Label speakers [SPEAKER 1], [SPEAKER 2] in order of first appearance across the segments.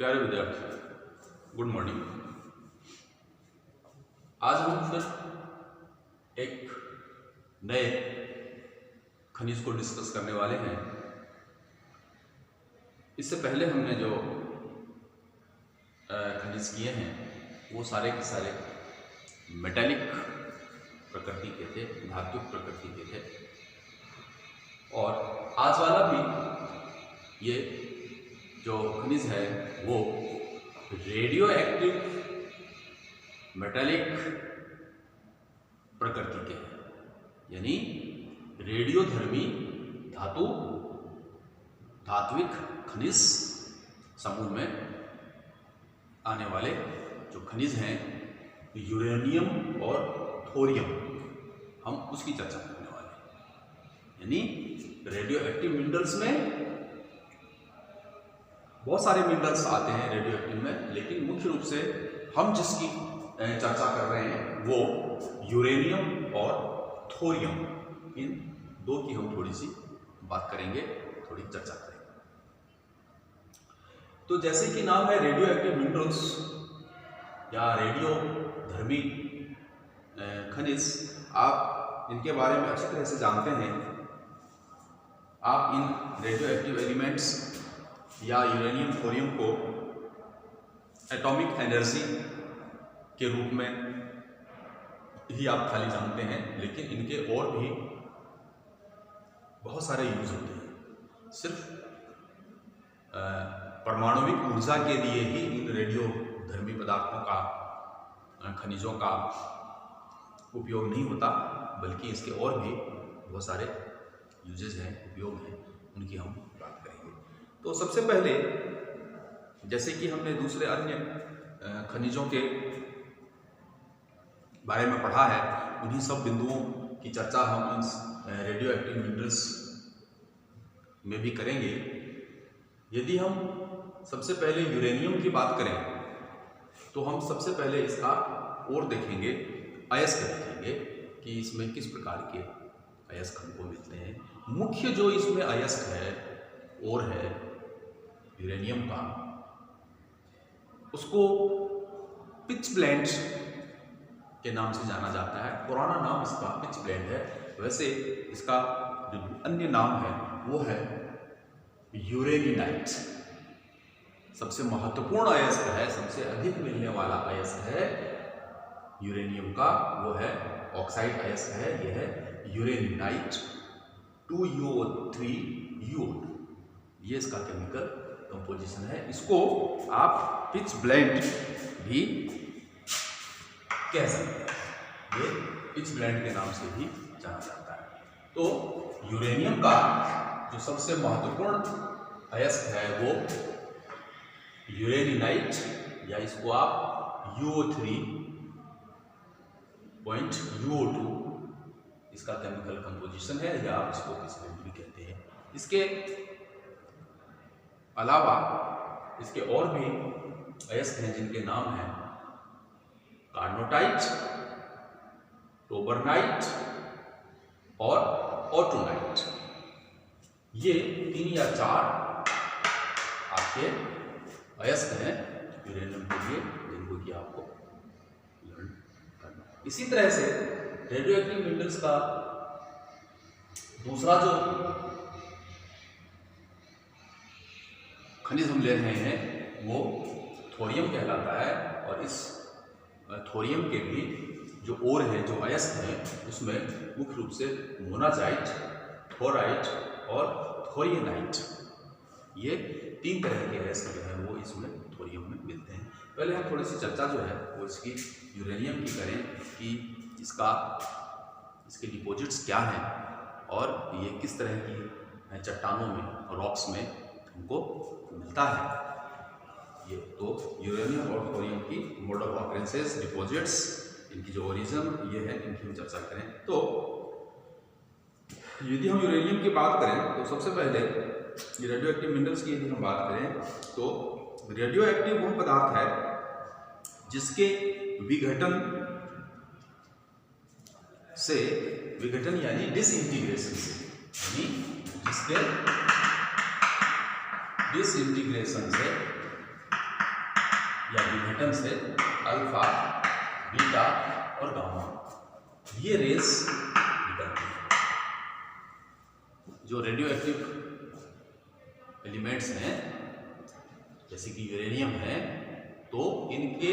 [SPEAKER 1] प्यारे विद्यार्थी, good morning. आज हम फिर एक नए खनिज को डिस्कस करने वाले हैं। इससे पहले हमने जो खनिज किए हैं वो सारे के सारे मेटालिक प्रकृति के थे, धात्विक प्रकृति के थे। और आज वाला भी ये जो खनिज है वो रेडियो एक्टिव मेटालिक प्रकृति के हैं, यानी रेडियोधर्मी धातु धात्विक खनिज समूह में आने वाले जो खनिज हैं यूरेनियम और थोरियम, हम उसकी चर्चा करने वाले हैं। यानी रेडियो एक्टिव मिनरल्स में बहुत सारे मिनरल्स आते हैं रेडियो एक्टिव में, लेकिन मुख्य रूप से हम जिसकी चर्चा कर रहे हैं वो यूरेनियम और थोरियम, इन दो की हम थोड़ी सी बात करेंगे, थोड़ी चर्चा करेंगे। तो जैसे कि नाम है रेडियो एक्टिव मिनरल्स या रेडियो धर्मी खनिज, आप इनके बारे में अच्छी तरह से जानते हैं। आप इन रेडियो एक्टिव एलिमेंट्स या यूरेनियम थोरियम को एटॉमिक एनर्जी के रूप में ही आप खाली जानते हैं, लेकिन इनके और भी बहुत सारे यूज होते हैं। सिर्फ परमाणुविक ऊर्जा के लिए ही इन रेडियो धर्मी पदार्थों का, खनिजों का उपयोग नहीं होता, बल्कि इसके और भी बहुत सारे यूजेस हैं, उपयोग हैं, उनकी हम बात करेंगे। तो सबसे पहले, जैसे कि हमने दूसरे अन्य खनिजों के बारे में पढ़ा है, उन्हीं सब बिंदुओं की चर्चा हम इस रेडियो एक्टिव मिनरल्स में भी करेंगे। यदि हम सबसे पहले यूरेनियम की बात करें तो हम सबसे पहले इसका और देखेंगे, अयस्क देखेंगे कि इसमें किस प्रकार के अयस्क हमको मिलते हैं। मुख्य जो इसमें अयस्क है और है यूरेनियम का, उसको पिच ब्लेंड के नाम से जाना जाता है। पुराना नाम इसका पिच ब्लेंड है, वैसे इसका जो अन्य नाम है वो है यूरेनिनाइट। सबसे महत्वपूर्ण अयस्क है, सबसे अधिक मिलने वाला अयस्क है यूरेनियम का, वो है ऑक्साइड अयस्क है, यह है यूरेनिनाइट 2UO3UO2। ये इसका केमिकल कंपोजिशन है। इसको आप पिच ब्लेंड भी कह सकते हैं, ये पिच ब्लेंड के नाम से भी जाना जाता है। तो यूरेनियम का जो सबसे महत्वपूर्ण अयस्क है वो यूरेनिनाइट, या इसको आप UO3.UO2 इसका केमिकल कंपोजिशन है, या आप इसको पिच ब्लेंड भी कहते हैं। इसके अलावा इसके और भी अयस्क हैं जिनके नाम हैं कार्नोटाइट, टोबरनाइट और ऑटोनाइट। ये 3 या 4 आपके अयस्क हैं यूरेनियम के लिए, जिनको कि आपको लर्न करना। इसी तरह से रेडियो एक्टिव मिनरल्स का दूसरा जो खनिज हम ले रहे हैं वो थोरियम कहलाता है। और इस थोरियम के भी जो और हैं, जो अयस्क हैं, उसमें मुख्य रूप से मोनाजाइट, थोराइट और थोरियनाइट, ये 3 तरह के अयस्क जो है वो इसमें थोरियम में मिलते हैं। पहले हम थोड़ी सी चर्चा जो है वो इसकी यूरेनियम की करें कि इसके डिपॉजिट्स क्या हैं और ये किस तरह की चट्टानों में, रॉक्स में हमको मिलता है। ये तो यूरेनियम और थोरियम की मोड ऑफ ऑकरेंसेस, डिपॉजिट्स, इनकी जो ओरिजिन ये है, इनकी हम चर्चा करें। तो यदि हम यूरेनियम की बात करें तो सबसे पहले रेडियो एक्टिव मिनरल्स की यदि हम बात करें तो रेडियो एक्टिव वह पदार्थ है जिसके विघटन यानी डिसइंटीग्रेशन से, यानी जिसके डिसइंटीग्रेशन से या विघटन से अल्फा, बीटा और गामा ये रेस निकलती है। जो रेडियो एक्टिव एलिमेंट्स हैं जैसे कि यूरेनियम है, तो इनके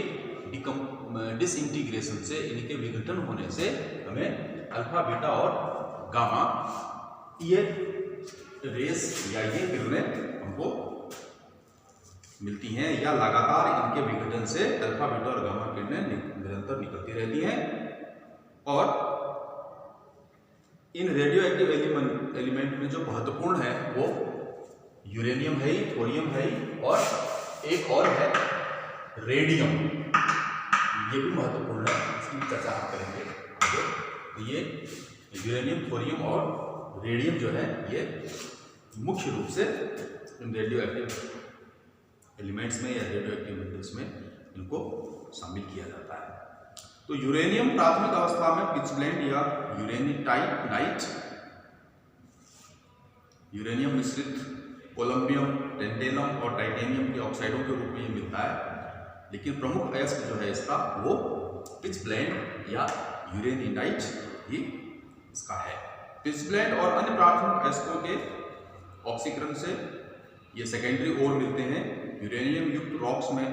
[SPEAKER 1] डिसइंटीग्रेशन से, इनके विघटन होने से हमें अल्फा, बीटा और गामा ये रेस या ये किरणें हमको मिलती हैं, या लगातार इनके विघटन से अल्फा, बीटा और गामा किरणें निरंतर निकलती रहती हैं। और इन रेडियो एक्टिव एलिमेंट में जो महत्वपूर्ण है वो यूरेनियम है, थोरियम है, और एक और है रेडियम, ये भी महत्वपूर्ण है, इसकी भी चर्चा हम करेंगे। तो ये यूरेनियम, थोरियम और रेडियम जो है ये मुख्य रूप से इन रेडियो एक्टिव एलिमेंट्स में या रेडियो एक्टिव मिनरल्स में इनको शामिल किया जाता है। तो यूरेनियम प्राथमिक अवस्था में पिचब्लेंड या यूरेनिटाइट, यूरेनियम मिश्रित कोलंबियम, टेंटेलम और टाइटेनियम के ऑक्साइडों के रूप में ये मिलता है। लेकिन प्रमुख अयस्क जो है इसका वो पिचब्लेंड या यूरेनिटाइट ही इसका है। पिचब्लेंड और अन्य प्राथमिक अयस्कों के ऑक्सीकरण से ये सेकेंडरी ओर मिलते हैं। यूरेनियम युक्त रॉक्स में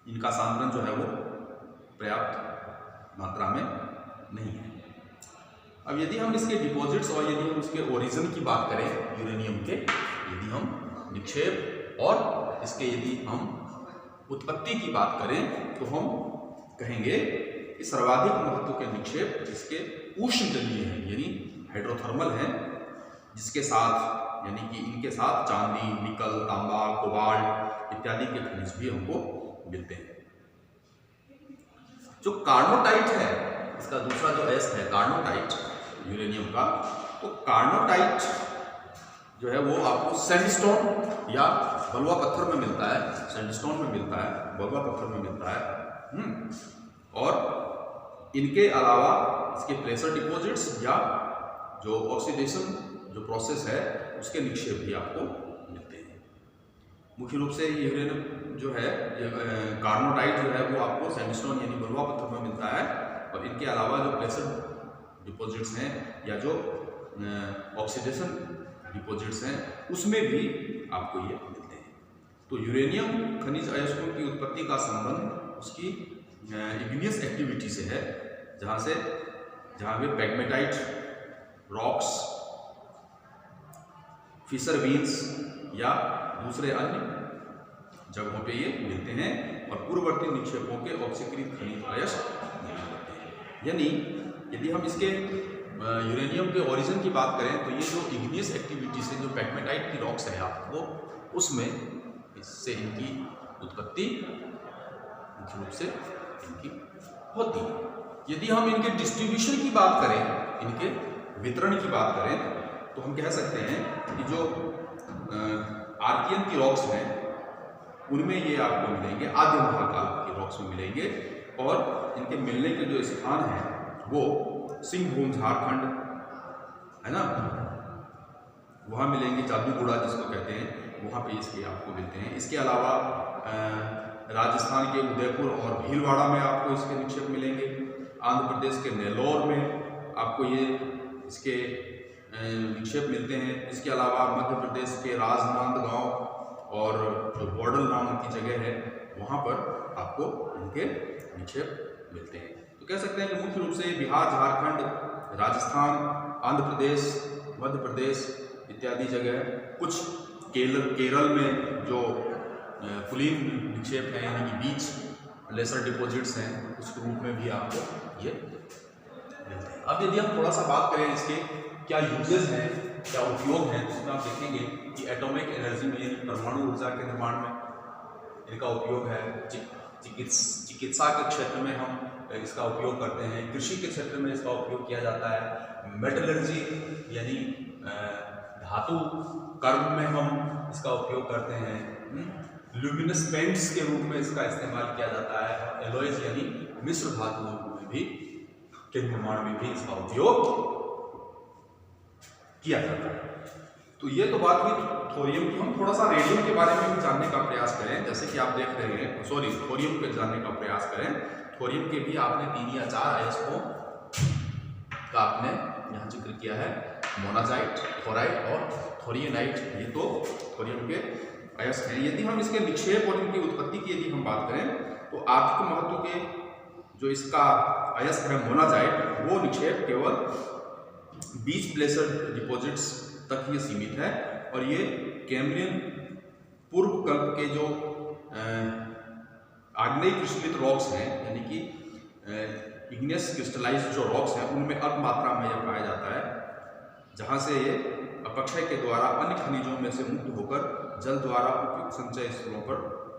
[SPEAKER 1] इनका सांद्रण जो है वो पर्याप्त मात्रा में नहीं है। अब यदि हम इसके डिपॉजिट्स और यदि हम उसके ओरिजिन की बात करें यूरेनियम के, यदि हम निक्षेप और इसके यदि हम उत्पत्ति की बात करें तो हम कहेंगे कि सर्वाधिक महत्व के निक्षेप इसके उष्णजलीय हैं, यानी हाइड्रोथर्मल हैं, जिसके साथ यानी कि इनके साथ चांदी, निकल, तांबा, कोबाल्ट इत्यादि के खनिज भी हमको मिलते हैं। जो कार्नोटाइट है, इसका दूसरा जो अयस्क है कार्नोटाइट यूरेनियम का, तो कार्नोटाइट जो है वो आपको सैंडस्टोन या बलुआ पत्थर में मिलता है, सैंडस्टोन में मिलता है, बलुआ पत्थर में मिलता है। और इनके अलावा इसके प्लेसर डिपॉजिट्स या जो ऑक्सीडेशन जो प्रोसेस है उसके निक्षेप भी आपको मिलते हैं। मुख्य रूप से यूरेनियम जो है कार्नोटाइट जो है वो आपको सैंडस्टोन यानी बलुआ पत्थर में मिलता है, और इनके अलावा जो प्लेसर डिपॉजिट्स हैं या जो ऑक्सीडेशन डिपॉजिट्स हैं उसमें भी आपको ये मिलते हैं। तो यूरेनियम खनिज अयस्कों की उत्पत्ति का संबंध उसकी इग्नियस एक्टिविटी से है, जहाँ पे पैगमेटाइट रॉक्स, फिशर वीन्स या दूसरे अन्य जगहों पे ये मिलते हैं, और पूर्ववर्ती निक्षेपों के ऑक्सीकृत खनिज अयस्क नहीं होते हैं। यानी यदि हम इसके यूरेनियम के ओरिजिन की बात करें तो ये जो इग्नियस एक्टिविटी से जो पैगमेटाइट की रॉक्स है आपको, उसमें इससे इनकी उत्पत्ति मुख्य रूप से इनकी होती है। यदि हम इनके डिस्ट्रीब्यूशन की बात करें, इनके वितरण की बात करें, तो हम कह सकते हैं कि जो आर्कियन की रॉक्स हैं उनमें ये आपको मिलेंगे, आद्य महाकाल की रॉक्स में मिलेंगे, और इनके मिलने के जो स्थान हैं वो सिंहभूम झारखंड है ना, वहाँ मिलेंगे, जादूगुड़ा जिसको कहते हैं, वहाँ पे इसके आपको मिलते हैं। इसके अलावा राजस्थान के उदयपुर और भीलवाड़ा में आपको इसके निक्षेप मिलेंगे, आंध्र प्रदेश के नेल्लोर में आपको ये इसके निक्षेप मिलते हैं। इसके अलावा मध्य प्रदेश के राजनांदगांव और जो बॉर्डर नाम की जगह है वहाँ पर आपको इनके निक्षेप मिलते हैं। तो कह सकते हैं कि मुख्य रूप से बिहार, झारखंड, राजस्थान, आंध्र प्रदेश, मध्य प्रदेश इत्यादि जगह, कुछ केरल में जो कुलीन निक्षेप हैं यानी कि बीच लेसर डिपॉजिट्स हैं, उस रूप में भी आपको ये मिलते हैं। अब यदि हम थोड़ा सा बात करें इसके क्या यूजेस हैं, क्या उपयोग हैं, तो उसमें आप देखेंगे कि एटॉमिक एनर्जी में यानी परमाणु ऊर्जा के निर्माण में इनका उपयोग है, चिकित्सा के क्षेत्र में हम इसका उपयोग करते हैं, कृषि के क्षेत्र में इसका उपयोग किया जाता है, मेटलर्जी यानी धातु कर्म में हम इसका उपयोग करते हैं, ल्यूमिनस पेंट्स के रूप में इसका इस्तेमाल किया जाता है, एलॉयज यानी मिश्र धातुओं में भी के निर्माण में भी इसका उपयोग किया जाता है। तो ये तो बात हुई थोरियम की। हम थोड़ा सा रेडियम के बारे में भी जानने का प्रयास करें। जैसे कि आप देख रहे हैं, सॉरी, थोरियम के जानने का प्रयास करें। थोरियम के भी आपने 3 या 4 अयस्कों का आपने यहाँ जिक्र किया है, मोनाजाइट, थोराइट और थोरियनाइट। ये तो थोरियम के अयस्क हैं। यदि हम इसके निक्षेप और इनकी उत्पत्ति की यदि हम बात करें तो आर्थिक महत्व के जो इसका अयस्क है मोनाजाइट, वो निक्षेप केवल बीच प्लेसर डिपॉजिट्स तक ही सीमित है। और ये कैम्ब्रियन पूर्व कल्प के जो आग्नेय क्रिस्टलित रॉक्स हैं, यानी कि इग्नियस क्रिस्टलाइज्ड जो रॉक्स हैं, उनमें अल्प मात्रा में यह पाया जाता है, जहाँ से ये अपक्षय के द्वारा अन्य खनिजों में से मुक्त होकर जल द्वारा उपयुक्त संचय स्थलों पर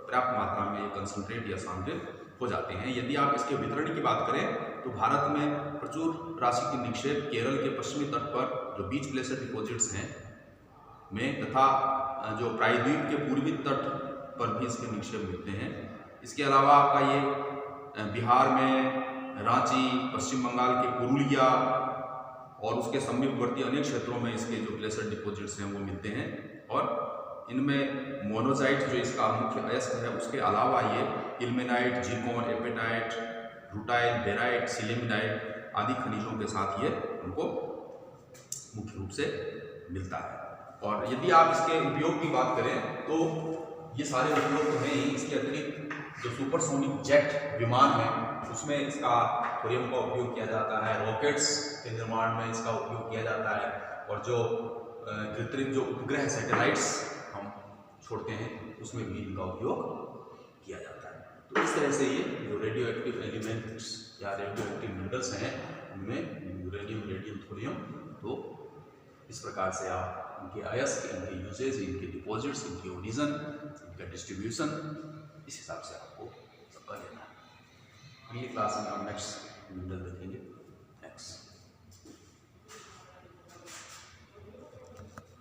[SPEAKER 1] पर्याप्त मात्रा में ये कंसंट्रेट या सांद्रित हो जाते हैं। यदि आप इसके वितरण की बात करें तो भारत में प्रचुर राशि के निक्षेप केरल के पश्चिमी तट पर जो बीच प्लेसर डिपॉजिट्स हैं में, तथा जो प्रायद्वीप के पूर्वी तट पर भी इसके निक्षेप मिलते हैं। इसके अलावा आपका ये बिहार में रांची, पश्चिम बंगाल के पुरुलिया और उसके समीपवर्ती अनेक क्षेत्रों में इसके जो प्लेसर डिपॉजिट्स हैं वो मिलते हैं। और इनमें मोनोजाइट जो इसका मुख्य अयस्क है, उसके अलावा ये इल्मेनाइट, जीर्कोन, एपेटाइट, रूटाइल, बेराइट, सिलेमिनाइट आदि खनिजों के साथ ये उनको मुख्य रूप से मिलता है। और यदि आप इसके उपयोग की बात करें तो ये सारे उपयोग तो हैं ही। इसके अतिरिक्त जो सुपरसोनिक जेट विमान है उसमें इसका थोरियम का उपयोग किया जाता है। रॉकेट्स के निर्माण में इसका उपयोग किया जाता है। और जो कृत्रिम जो उपग्रह सैटेलाइट्स हम छोड़ते हैं उसमें भी इनका उपयोग किया जाता है। तो इस तरह से ये जो रेडियो एक्टिव एलिमेंट्स या रेडियो एक्टिव मिनरल्स हैं उनमें यूरेनियम, रेडियम, थोरियम, तो इस प्रकार से आप इनके अयस्क, इनके यूजेज, इनके डिपॉजिट्स, इनके ओरिजिन, इनका डिस्ट्रीब्यूशन, इस हिसाब से आपको सबका लेना है। अगली क्लास में हम नेक्स्ट मिनरल देखेंगे।